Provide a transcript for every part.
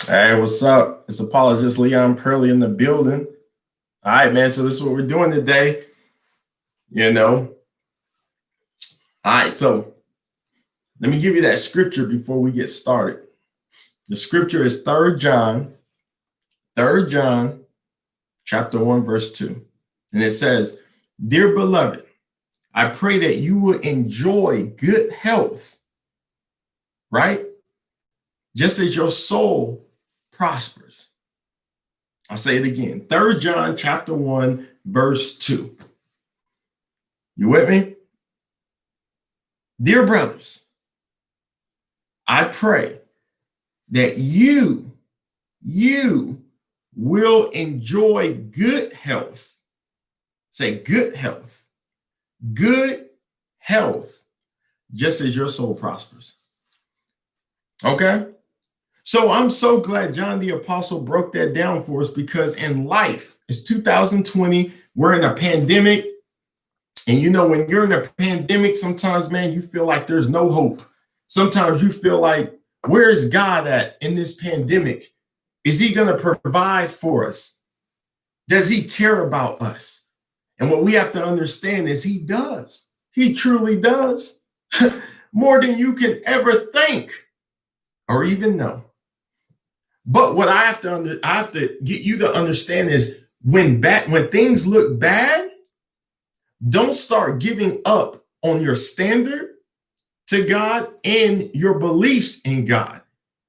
Hey, what's up? It's apologist Leon Pearly in the building. All right, man. So this is what we're doing today. You know. All right. So let me give you that scripture before we get started. The scripture is 3rd John, chapter 1, verse 2. And it says, "Dear beloved, I pray that you will enjoy good health, right? Just as your soul prospers." I'll say it again. 3rd John chapter 1, verse 2. You with me? Dear brothers, I pray that you will enjoy good health. Say good health. Good health, just as your soul prospers. Okay? So I'm so glad John the Apostle broke that down for us, because in life, it's 2020, we're in a pandemic. And you know, when you're in a pandemic, sometimes, man, you feel like there's no hope. Sometimes you feel like, where's God at in this pandemic? Is he going to provide for us? Does he care about us? And what we have to understand is he does. He truly does. More than you can ever think or even know. But what I have to get you to understand is when things look bad, don't start giving up on your standard to God and your beliefs in God,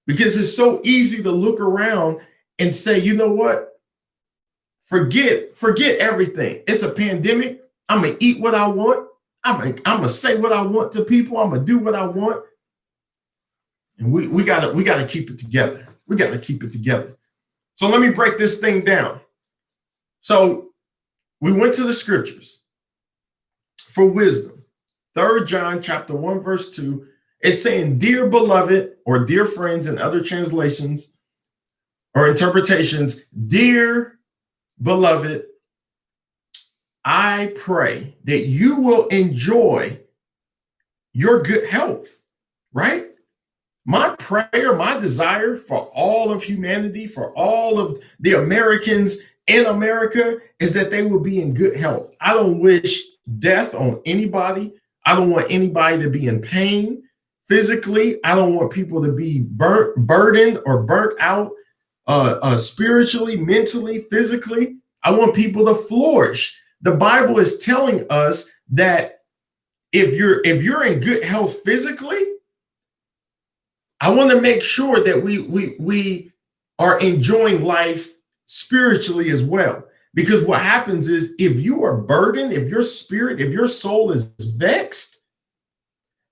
because it's so easy to look around and say, you know what? Forget everything. It's a pandemic. I'm gonna eat what I want. I'm gonna say what I want to people. I'm gonna do what I want. And we gotta keep it together. We gotta keep it together. So let me break this thing down. So we went to the scriptures for wisdom. 3rd John chapter 1, verse 2. It's saying, dear beloved, or dear friends in other translations or interpretations, dear beloved, I pray that you will enjoy your good health, right? My prayer, my desire for all of humanity, for all of the Americans in America, is that they will be in good health. I don't wish death on anybody. I don't want anybody to be in pain physically. I don't want people to be burdened or burnt out spiritually, mentally, physically. I want people to flourish. The Bible is telling us that if you're in good health physically, I want to make sure that we are enjoying life spiritually as well. Because what happens is, if you are burdened, if your spirit, if your soul is vexed,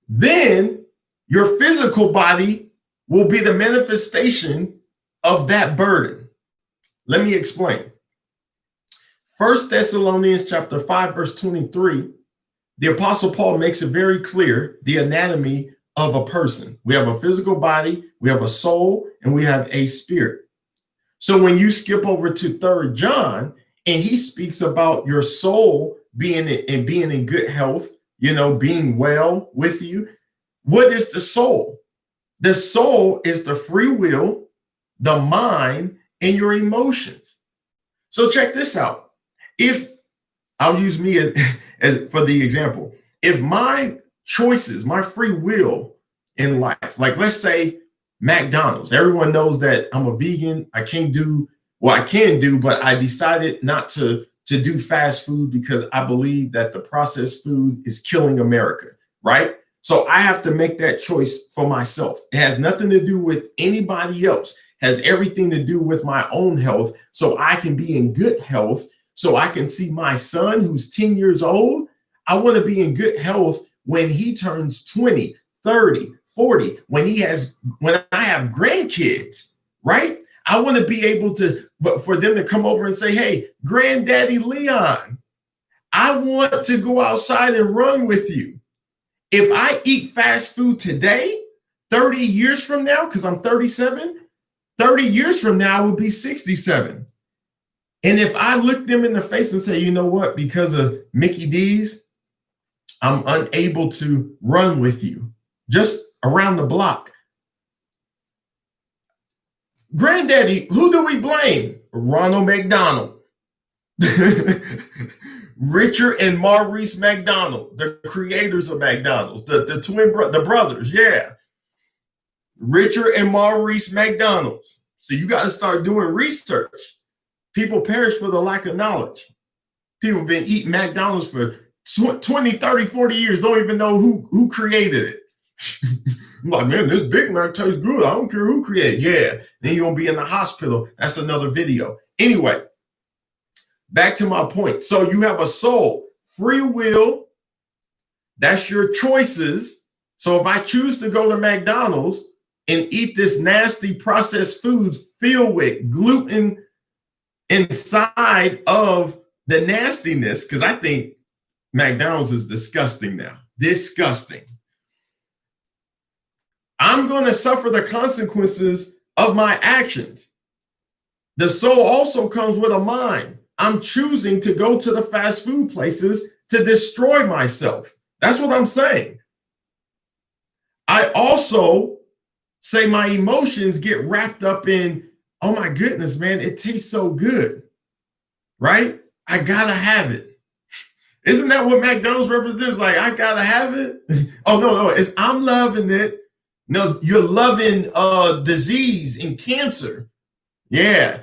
then your physical body will be the manifestation of that burden. Let me explain. 1 Thessalonians chapter 5, verse 23, the Apostle Paul makes it very clear the anatomy of a person. We have a physical body, we have a soul, and we have a spirit. So when you skip over to 3rd John, and he speaks about your soul being in good health, being well with you. What is the soul? The soul is the free will, the mind, and your emotions. So check this out. If I'll use me as for the example, if my choices, my free will in life, like let's say McDonald's, everyone knows that I'm a vegan. I can do, but I decided not to do fast food because I believe that the processed food is killing America, right? So I have to make that choice for myself. It has nothing to do with anybody else. It has everything to do with my own health, so I can be in good health, so I can see my son who's 10 years old. I want to be in good health when he turns 20, 30, 40, when I have grandkids, right? I want to be able to, for them to come over and say, hey, Granddaddy Leon, I want to go outside and run with you. If I eat fast food today, 30 years from now, because I'm 37, 30 years from now I will be 67. And if I look them in the face and say, you know what, because of Mickey D's, I'm unable to run with you just around the block. Granddaddy, who do we blame? Ronald McDonald. Richard and Maurice McDonald, the creators of McDonald's, the the brothers, yeah. Richard and Maurice McDonald's. So you got to start doing research. People perish for the lack of knowledge. People have been eating McDonald's for 20, 30, 40 years, don't even know who created it. I'm like, man, this Big Mac tastes good. I don't care who created it. Yeah, then you're going to be in the hospital. That's another video. Anyway, back to my point. So you have a soul, free will. That's your choices. So if I choose to go to McDonald's and eat this nasty processed foods filled with gluten inside of the nastiness, because I think McDonald's is disgusting now. Disgusting. I'm going to suffer the consequences of my actions. The soul also comes with a mind. I'm choosing to go to the fast food places to destroy myself. That's what I'm saying. I also say my emotions get wrapped up in, oh my goodness, man, it tastes so good, right? I gotta have it. Isn't that what McDonald's represents? Like, I gotta have it. Oh, no, it's I'm loving it. No, you're loving disease and cancer. Yeah.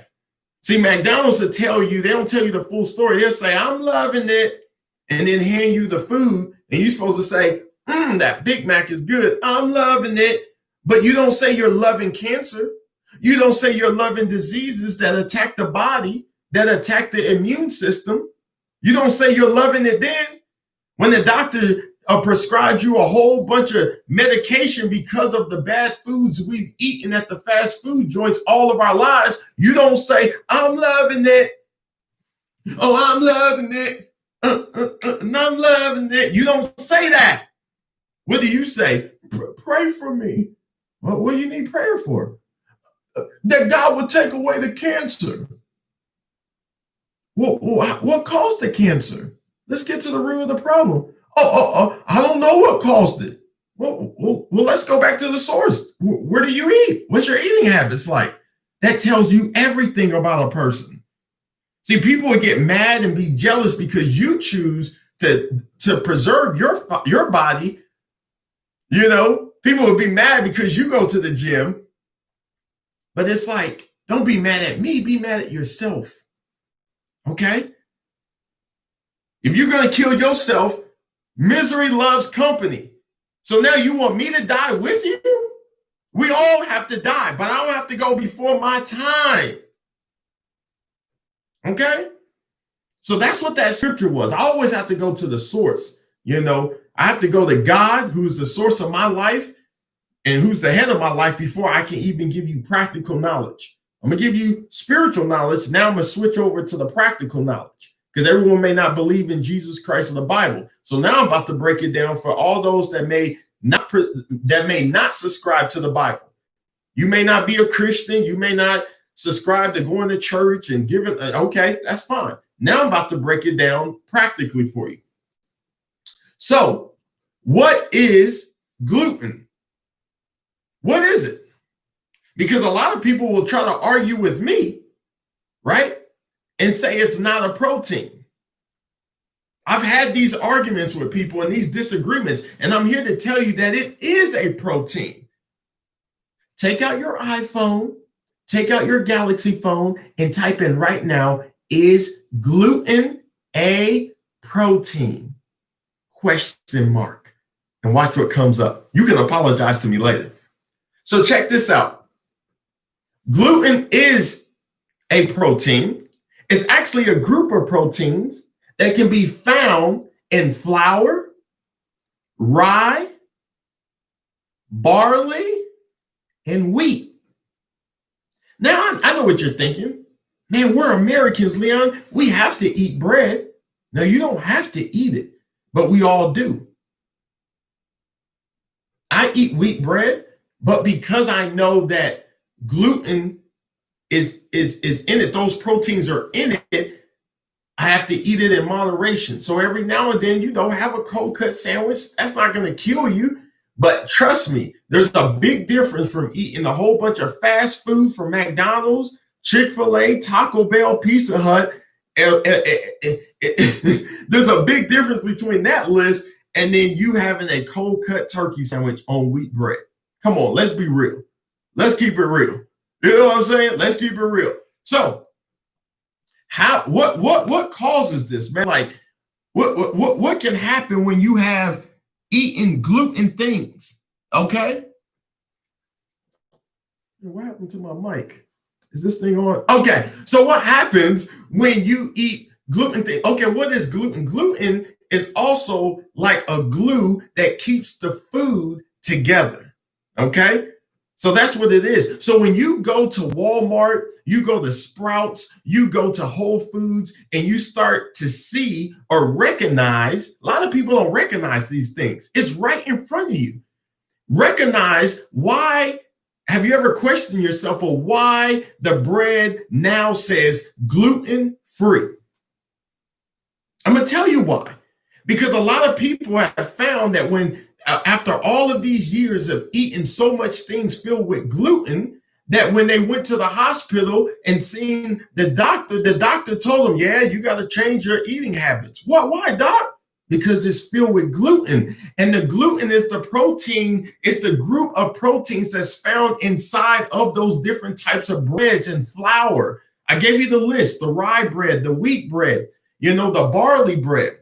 See, McDonald's will tell you, they don't tell you the full story. They'll say, I'm loving it, and then hand you the food, and you're supposed to say, that Big Mac is good. I'm loving it. But you don't say you're loving cancer. You don't say you're loving diseases that attack the body, that attack the immune system. You don't say you're loving it then. When the doctor prescribes you a whole bunch of medication because of the bad foods we've eaten at the fast food joints all of our lives, you don't say, I'm loving it. Oh, I'm loving it. And I'm loving it. You don't say that. What do you say? Pray for me. Well, what do you need prayer for? That God would take away the cancer. What caused the cancer? Let's get to the root of the problem. I don't know what caused it. Well, let's go back to the source. Where do you eat? What's your eating habits like? That tells you everything about a person. See, people would get mad and be jealous because you choose to preserve your body. You know, people would be mad because you go to the gym. But it's like, don't be mad at me, be mad at yourself. Okay? If you're going to kill yourself, misery loves company. So now you want me to die with you? We all have to die, but I don't have to go before my time. Okay? So that's what that scripture was. I always have to go to the source. You know, I have to go to God, who's the source of my life and who's the head of my life, before I can even give you practical knowledge. I'm going to give you spiritual knowledge. Now I'm going to switch over to the practical knowledge, because everyone may not believe in Jesus Christ or the Bible. So now I'm about to break it down for all those that may not subscribe to the Bible. You may not be a Christian. You may not subscribe to going to church and giving. Okay, that's fine. Now I'm about to break it down practically for you. So what is gluten? What is it? Because a lot of people will try to argue with me, right? And say it's not a protein. I've had these arguments with people and these disagreements, and I'm here to tell you that it is a protein. Take out your iPhone, take out your Galaxy phone, and type in right now, is gluten a protein? Question mark. And watch what comes up. You can apologize to me later. So check this out. Gluten is a protein. It's actually a group of proteins that can be found in flour, rye, barley, and wheat. Now, I know what you're thinking. Man, we're Americans, Leon. We have to eat bread. No, you don't have to eat it, but we all do. I eat wheat bread, but because I know that gluten is in it, those proteins are in it, I have to eat it in moderation. So every now and then, have a cold cut sandwich. That's not going to kill you, But trust me, there's a big difference from eating a whole bunch of fast food from McDonald's, Chick-fil-A, Taco Bell, Pizza Hut. There's a big difference between that list and then you having a cold cut turkey sandwich on wheat bread. Come on, let's be real. Let's keep it real. You know what I'm saying? Let's keep it real. So, what causes this, man? Like, what can happen when you have eaten gluten things? Okay. What happened to my mic? Is this thing on? Okay. So what happens when you eat gluten thing? Okay, what is gluten? Gluten is also like a glue that keeps the food together. Okay. So that's what it is. So when you go to Walmart, you go to Sprouts, you go to Whole Foods, and you start to see or recognize, a lot of people don't recognize these things. It's right in front of you. Recognize why. Have you ever questioned yourself on why the bread now says gluten free? I'm going to tell you why. Because a lot of people have found that when after all of these years of eating so much things filled with gluten, that when they went to the hospital and seen the doctor told them, yeah, you got to change your eating habits. What? Why, doc? Because it's filled with gluten. And the gluten is the protein, it's the group of proteins that's found inside of those different types of breads and flour. I gave you the list, the rye bread, the wheat bread, the barley bread.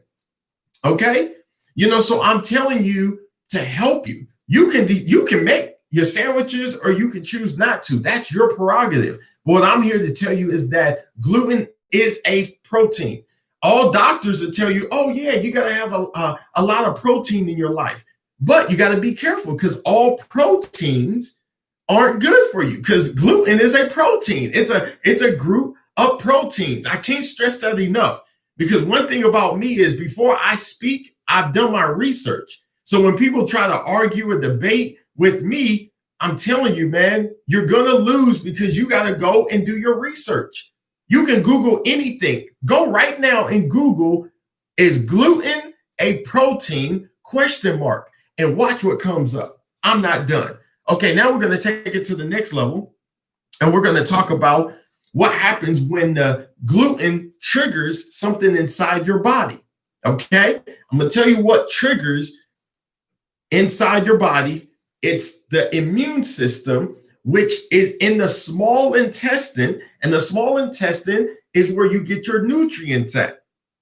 Okay? So I'm telling you to help you. You can make your sandwiches or you can choose not to. That's your prerogative. But what I'm here to tell you is that gluten is a protein. All doctors will tell you, oh yeah, you got to have a lot of protein in your life. But you got to be careful because all proteins aren't good for you because gluten is a protein. It's a group of proteins. I can't stress that enough because one thing about me is before I speak, I've done my research. So when people try to argue or debate with me, I'm telling you, man, you're going to lose because you got to go and do your research. You can Google anything. Go right now and Google, is gluten a protein? ? And watch what comes up. I'm not done. Okay, now we're going to take it to the next level. And we're going to talk about what happens when the gluten triggers something inside your body. Okay, I'm going to tell you what triggers inside your body. It's the immune system, which is in the small intestine. And the small intestine is where you get your nutrients at.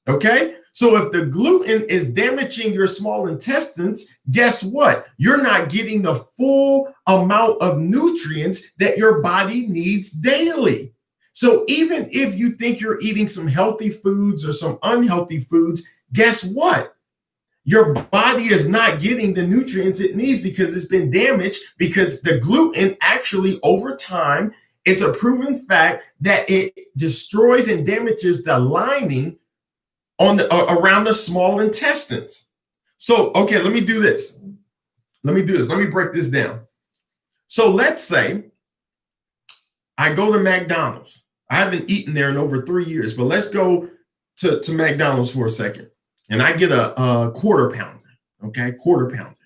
Okay. So if the gluten is damaging your small intestines, guess what? You're not getting the full amount of nutrients that your body needs daily. So even if you think you're eating some healthy foods or some unhealthy foods, guess what? Your body is not getting the nutrients it needs because it's been damaged, because the gluten actually over time, it's a proven fact that it destroys and damages the lining on around the small intestines. So, okay, let me do this. Let me break this down. So let's say I go to McDonald's. I haven't eaten there in over 3 years, but let's go to McDonald's for a second. And I get a quarter pounder, okay? Quarter pounder.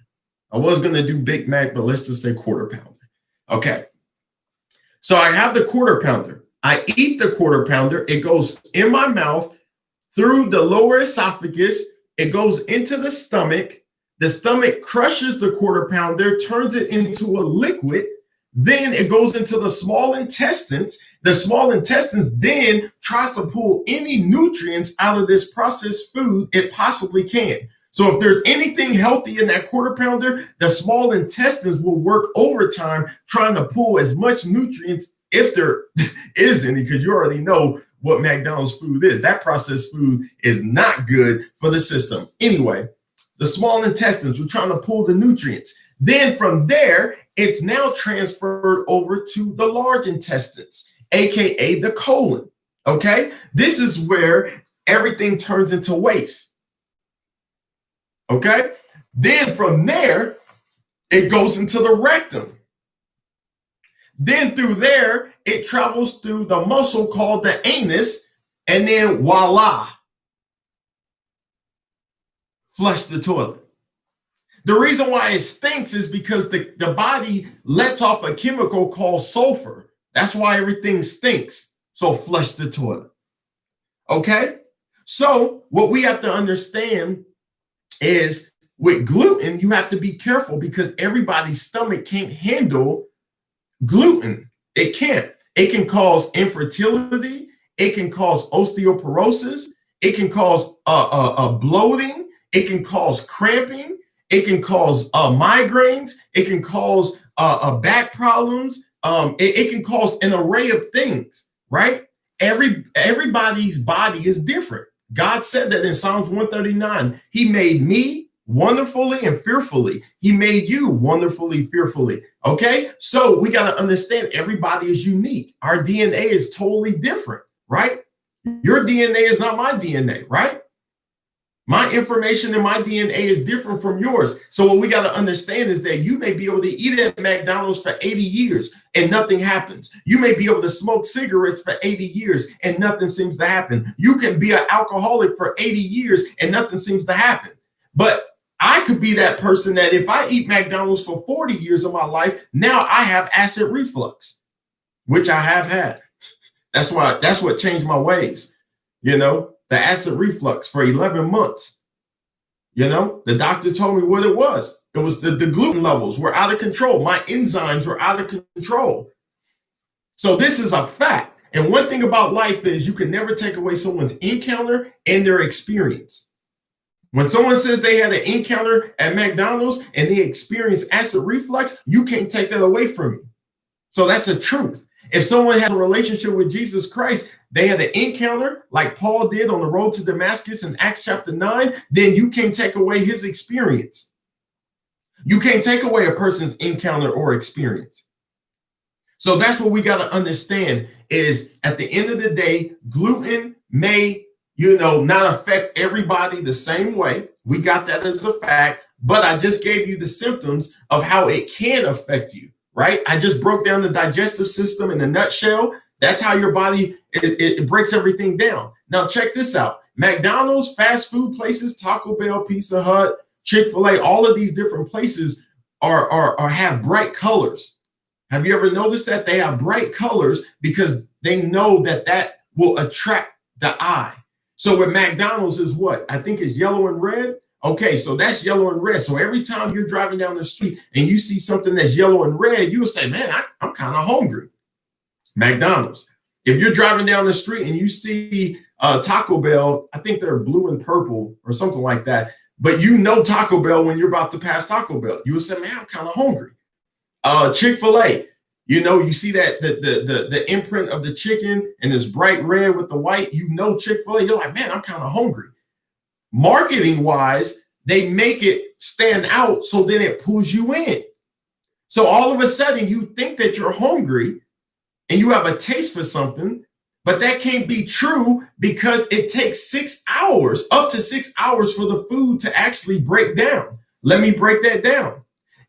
I was going to do Big Mac, but let's just say quarter pounder. Okay. So I have the quarter pounder. I eat the quarter pounder. It goes in my mouth through the lower esophagus. It goes into the stomach. The stomach crushes the quarter pounder, turns it into a liquid. Then it goes into the small intestines. The small intestines then tries to pull any nutrients out of this processed food it possibly can. So if there's anything healthy in that quarter pounder, the small intestines will work overtime trying to pull as much nutrients, if there is any, because you already know what McDonald's food is. That processed food is not good for the system. Anyway, the small intestines were trying to pull the nutrients. Then from there, it's now transferred over to the large intestines, aka the colon. Okay, this is where everything turns into waste. Okay, then from there, it goes into the rectum. Then through there, it travels through the muscle called the anus, and then voila, flush the toilet. The reason why it stinks is because the body lets off a chemical called sulfur. That's why everything stinks. So flush the toilet. Okay? So what we have to understand is with gluten, you have to be careful because everybody's stomach can't handle gluten. It can't. It can cause infertility. It can cause osteoporosis. It can cause bloating. It can cause cramping. It can cause migraines. It can cause back problems. It can cause an array of things, right? Everybody's body is different. God said that in Psalms 139. He made me wonderfully and fearfully. He made you wonderfully, fearfully. Okay, so we got to understand everybody is unique. Our DNA is totally different, right? Your DNA is not my DNA, right? My information in my DNA is different from yours. So what we got to understand is that you may be able to eat at McDonald's for 80 years and nothing happens. You may be able to smoke cigarettes for 80 years and nothing seems to happen. You can be an alcoholic for 80 years and nothing seems to happen. But I could be that person that if I eat McDonald's for 40 years of my life, now I have acid reflux, which I have had. That's what changed my ways. The acid reflux for 11 months. The doctor told me what it was. It was the gluten levels were out of control. My enzymes were out of control. So this is a fact. And one thing about life is you can never take away someone's encounter and their experience. When someone says they had an encounter at McDonald's and they experienced acid reflux, you can't take that away from you. So that's the truth. If someone had a relationship with Jesus Christ, they had an encounter like Paul did on the road to Damascus in Acts chapter 9, then you can't take away his experience. You can't take away a person's encounter or experience. So that's what we got to understand is at the end of the day, gluten may, not affect everybody the same way. We got that as a fact, but I just gave you the symptoms of how it can affect you. Right? I just broke down the digestive system in a nutshell. That's how your body, it breaks everything down. Now, check this out. McDonald's, fast food places, Taco Bell, Pizza Hut, Chick-fil-A, all of these different places are have bright colors. Have you ever noticed that? They have bright colors because they know that will attract the eye. So with McDonald's is what? I think it's yellow and red. Okay, so that's yellow and red. So every time you're driving down the street and you see something that's yellow and red, you'll say, man, I'm kind of hungry. McDonald's. If you're driving down the street and you see Taco Bell, I think they're blue and purple or something like that. But Taco Bell when you're about to pass Taco Bell. You will say, man, I'm kind of hungry. Chick-fil-A, you see that the imprint of the chicken and it's bright red with the white, Chick-fil-A, you're like, man, I'm kind of hungry. Marketing wise, they make it stand out so then it pulls you in. So all of a sudden you think that you're hungry and you have a taste for something, but that can't be true because it takes 6 hours, up to 6 hours for the food to actually break down. Let me break that down.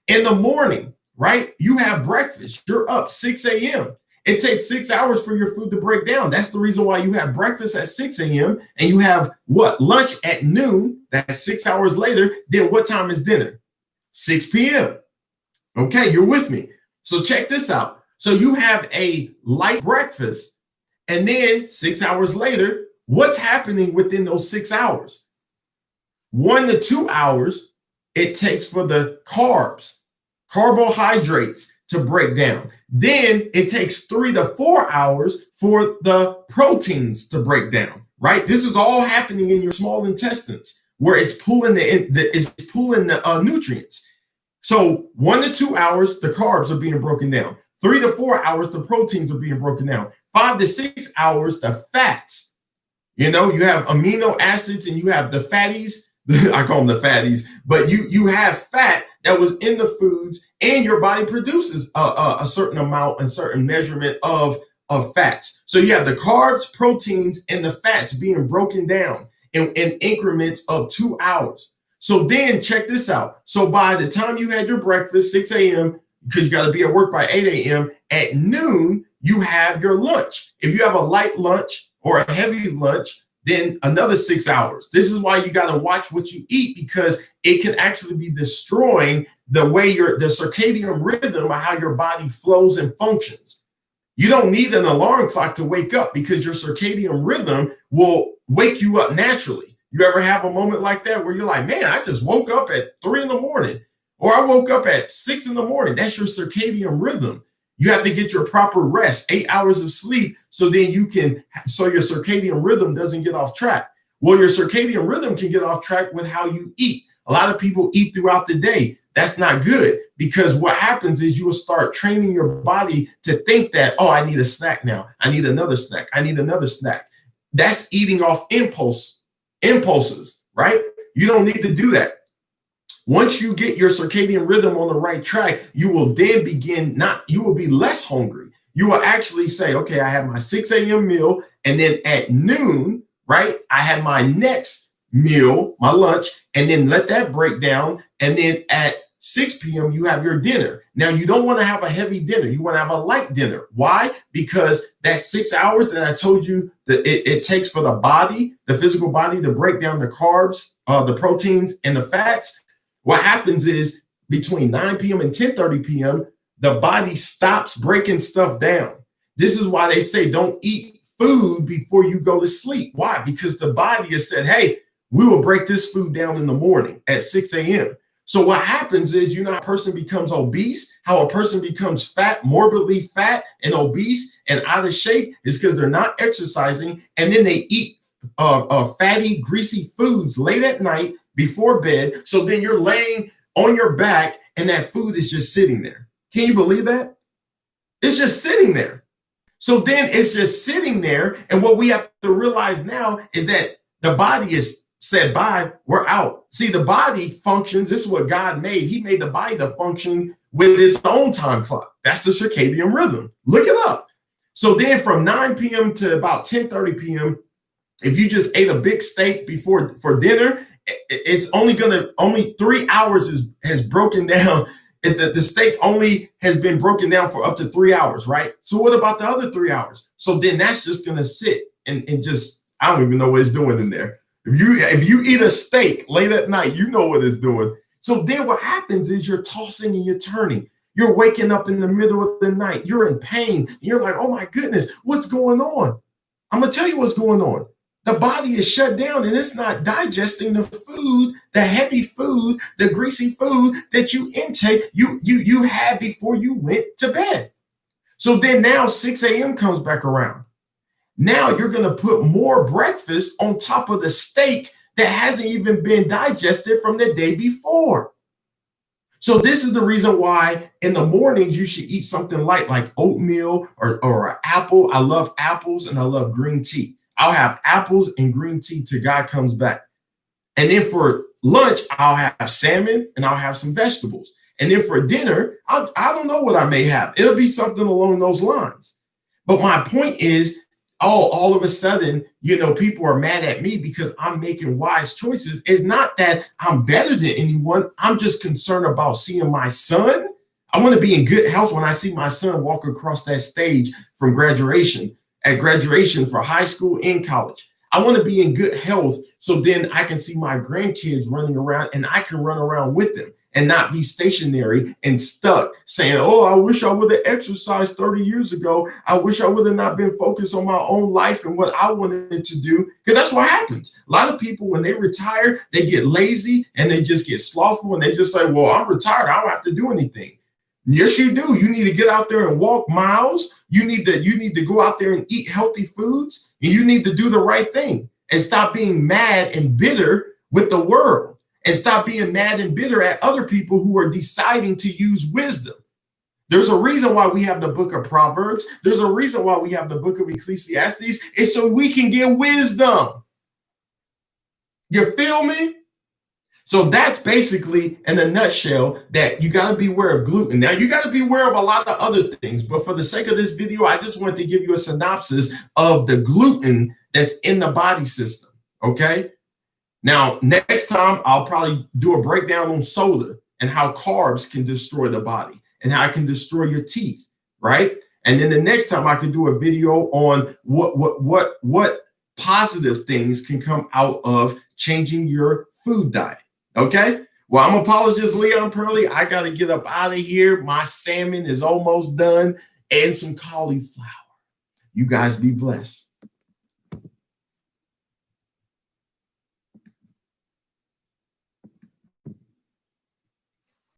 In the morning, right? You have breakfast. You're up 6 a.m. It takes 6 hours for your food to break down. That's the reason why you have breakfast at 6 a.m. and you have lunch at noon. That's 6 hours later. Then what time is dinner? 6 p.m. Okay, you're with me. So check this out. So you have a light breakfast and then 6 hours later, what's happening within those 6 hours? 1 to 2 hours it takes for the carbohydrates to break down. Then it takes 3 to 4 hours for the proteins to break down, right? This is all happening in your small intestines where it's pulling the nutrients. So 1 to 2 hours, the carbs are being broken down. 3 to 4 hours, the proteins are being broken down. 5 to 6 hours, the fats. You have amino acids and you have the fatties. I call them the fatties, but you have fat that was in the foods and your body produces a certain amount and certain measurement of fats. So you have the carbs, proteins, and the fats being broken down in increments of 2 hours. So then check this out. So by the time you had your breakfast, 6 a.m., because you got to be at work by 8 a.m., at noon, you have your lunch. If you have a light lunch or a heavy lunch, then another 6 hours. This is why you got to watch what you eat, because it can actually be destroying the way the circadian rhythm of how your body flows and functions. You don't need an alarm clock to wake up, because your circadian rhythm will wake you up naturally. You ever have a moment like that where you're like, man, I just woke up at 3 in the morning, or I woke up at 6 in the morning? That's your circadian rhythm. You have to get your proper rest, 8 hours of sleep, so then your circadian rhythm doesn't get off track. Well, your circadian rhythm can get off track with how you eat. A lot of people eat throughout the day. That's not good, because what happens is you will start training your body to think that, oh, I need a snack now. I need another snack. I need another snack. That's eating off impulses, right? You don't need to do that. Once you get your circadian rhythm on the right track, you will then you will be less hungry. You will actually say, okay, I have my 6 a.m. meal, and then at noon, right, I have my next meal, my lunch, and then let that break down. And then at 6 p.m., you have your dinner. Now, you don't want to have a heavy dinner. You want to have a light dinner. Why? Because that 6 hours that I told you that it takes for the body, the physical body, to break down the carbs, the proteins, and the fats. What happens is between 9 p.m. and 10:30 p.m., the body stops breaking stuff down. This is why they say don't eat food before you go to sleep. Why? Because the body has said, hey, we will break this food down in the morning at 6 a.m. So what happens is, you know, how a person becomes obese, how a person becomes fat, morbidly fat and obese and out of shape, is because they're not exercising, and then they eat fatty, greasy foods late at night before bed. So then you're laying on your back and that food is just sitting there. Can you believe that? It's just sitting there. So then it's just sitting there. And what we have to realize now is that the body is said, bye, we're out. See, the body functions. This is what God made. He made the body to function with its own time clock. That's the circadian rhythm. Look it up. So then from 9 p.m. to about 10:30 p.m., if you just ate a big steak for dinner, it's only 3 hours has broken down. The steak only has been broken down for up to 3 hours, right? So what about the other 3 hours? So then that's just going to sit and just, I don't even know what it's doing in there. If you eat a steak late at night, you know what it's doing. So then what happens is you're tossing and you're turning. You're waking up in the middle of the night. You're in pain. You're like, oh my goodness, what's going on? I'm going to tell you what's going on. The body is shut down and it's not digesting the food, the heavy food, the greasy food that you intake, you had before you went to bed. So then now 6 a.m. comes back around. Now you're going to put more breakfast on top of the steak that hasn't even been digested from the day before. So this is the reason why in the mornings you should eat something light like oatmeal or an apple. I love apples and I love green tea. I'll have apples and green tea till God comes back. And then for lunch, I'll have salmon and I'll have some vegetables. And then for dinner, I don't know what I may have. It'll be something along those lines. But my point is, all of a sudden, you know, people are mad at me because I'm making wise choices. It's not that I'm better than anyone. I'm just concerned about seeing my son. I want to be in good health when I see my son walk across that stage from graduation for high school and college. I want to be in good health so then I can see my grandkids running around and I can run around with them and not be stationary and stuck saying, oh, I wish I would have exercised 30 years ago. I wish I would have not been focused on my own life and what I wanted to do. Because that's what happens. A lot of people, when they retire, they get lazy and they just get slothful and they just say, well, I'm retired. I don't have to do anything. Yes, you do. You need to get out there and walk miles. You need to go out there and eat healthy foods. And you need to do the right thing and stop being mad and bitter with the world. And stop being mad and bitter at other people who are deciding to use wisdom. There's a reason why we have the book of Proverbs. There's a reason why we have the book of Ecclesiastes. It's so we can get wisdom. You feel me? So that's basically, in a nutshell, that you got to be aware of gluten. Now, you got to be aware of a lot of other things. But for the sake of this video, I just wanted to give you a synopsis of the gluten that's in the body system. Okay? Now, next time, I'll probably do a breakdown on soda and how carbs can destroy the body and how it can destroy your teeth, right? And then the next time I could do a video on what positive things can come out of changing your food diet. Okay. Well, I'm apologist Leon Pearly. I got to get up out of here. My salmon is almost done and some cauliflower. You guys be blessed.